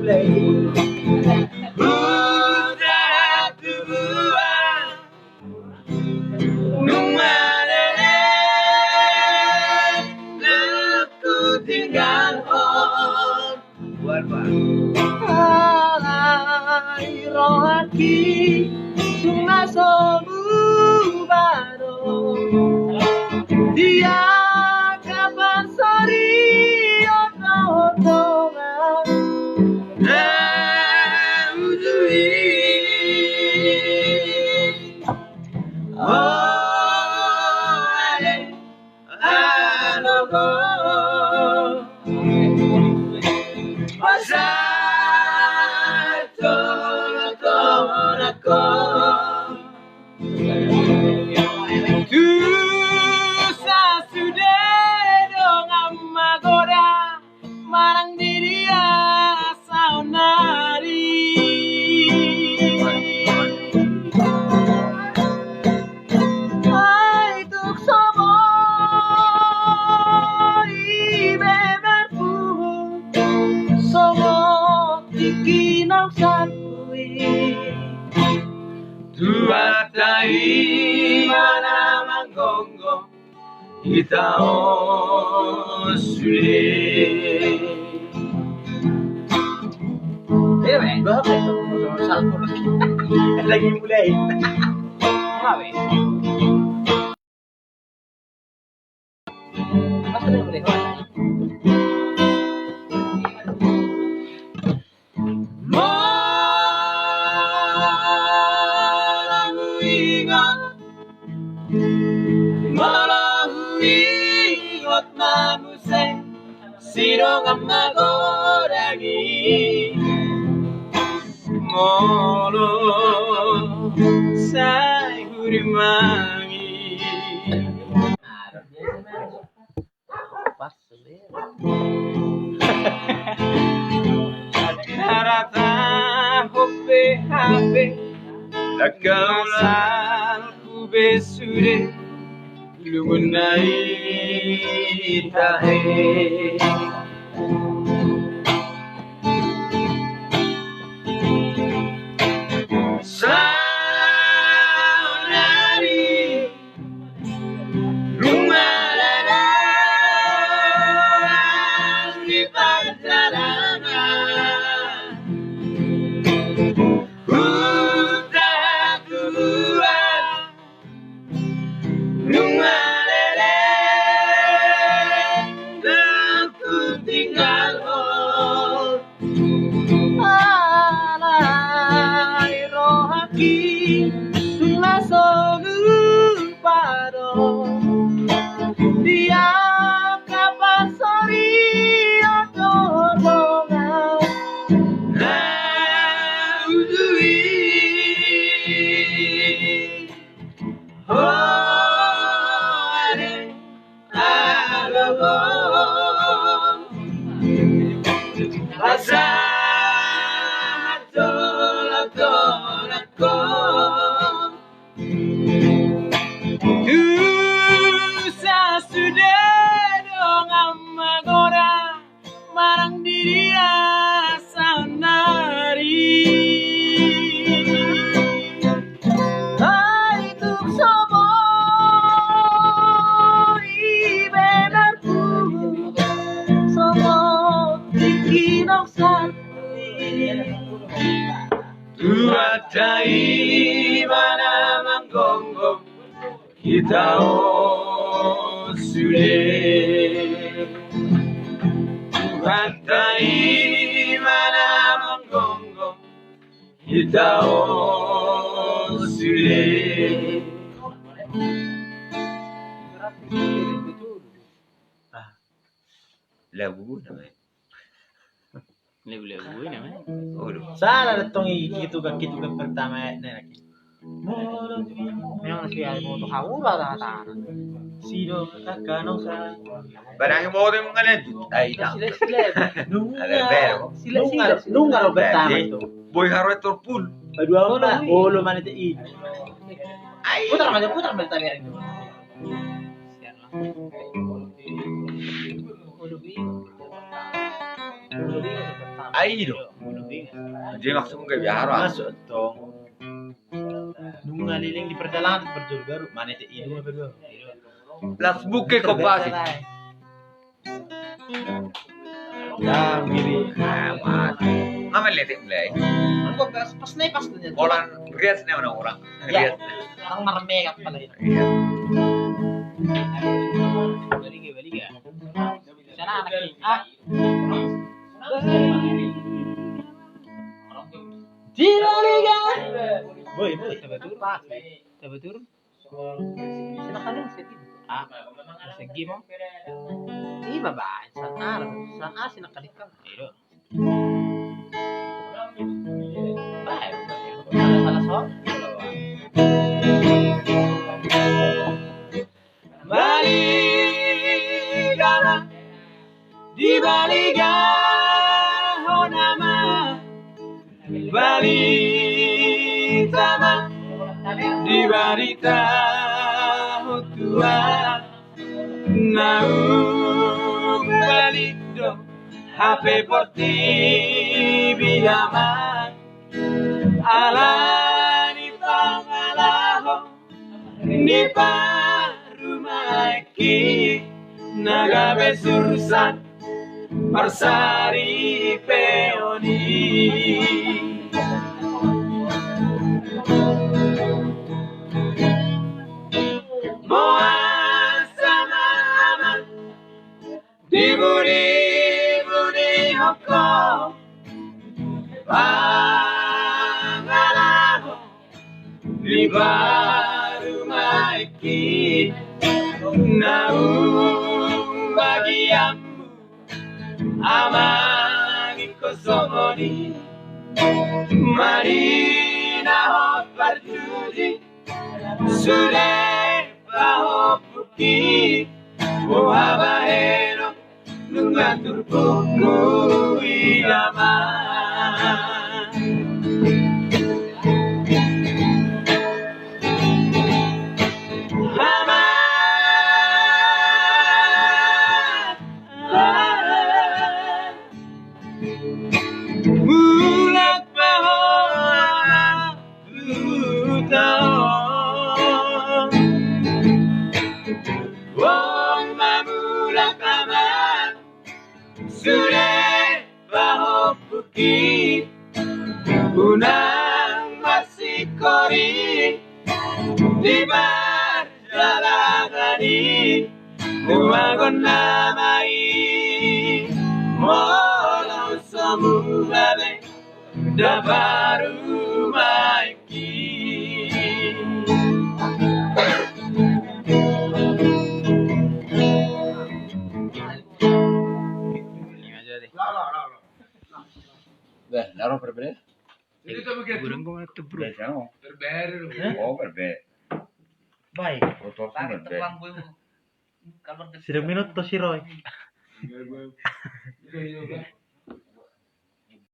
mulai. Udara tubuhan Numalele Aku tinggal on buat pak Alai rohaki Sunga sobu baro Dia kapan sori Oto-otongan Marang diri saunari Ay tuk somo ibeberku Somo ikinau sakui Tuatai mana manggongo kita osule. Berapa itu? Salpur lagi mulai. Ngawe. Masa udah mulai? Malahu ingot mamuseng sirong amagoragi molo sai hurimangi Pas Narata hope hape Nakaulan kubesure Lumunai tahe Saunari Lumalala Di perjalanan Udah Tuhan Numalele Aku tinggal Alai rohaki Sunga sobu paro Dia kapan sori Oto-otongan Udui Oh ade Alogo Rasa Tolak-tolak Susah sudah dong amagora Marang diri saunari Ay tuk somo ibeberku Somo ikinau sakui Tuatai mana manggongo kita osule Tuatai mana manggongo kita osule Lagu namanya Lagu namanya Salah datang itu kan pertama lagi. Memang sih ada motor haula dah. Sino kakano sa. Barang mo rin mga led. Ay, Sila. Nunga lo pertama itu. Boy haro ito pool. Kedua mana? Bolo mana itu ini. Ay, Putar pertama itu. ay, do. Jadi maksudmu kayak biara. Masuk dong. Nunggu ngaliling di perjalanan berjul baru. Mana teh hidung apa dua? Las buke kau pasti. Ya, miri. Amat. Ngamen letik mulai. Angkop pas naik pas tuh. Orang rias nih orang. Ya. Rias. Orang merme kan pala itu. Iya. Balik ya. Sana anak ini. Ah. Jiraliga. Boy, coba turun. Coba turun. Sana kali masih itu. Ah, segi mo. Iya babaan sana sina kalikan. Iyo. Baik. Salah soal. Baligala di baligaho nama balitama di barita tua nau balido HP porti biyama ala di pangalaho di parumaki nagabe sursan parsari peoni moa sama aman diburi hoko pangalaho di barumaki naung bagiamu amani kosomoni marina ho partuji sure bahopuki mohabahero nungatur buku ilama Mulak bahwa Wong mamulak aman Sure bahopuki Unang masih kori Di barjalagani Numagon namai Molang samubale Dabaru maiki Beh, naruh berbeda. Gurang kong ito bro Biasanya. Hah? Oh, berbeda. Baik Kotor pun berbeda. Sirang minut to si Roy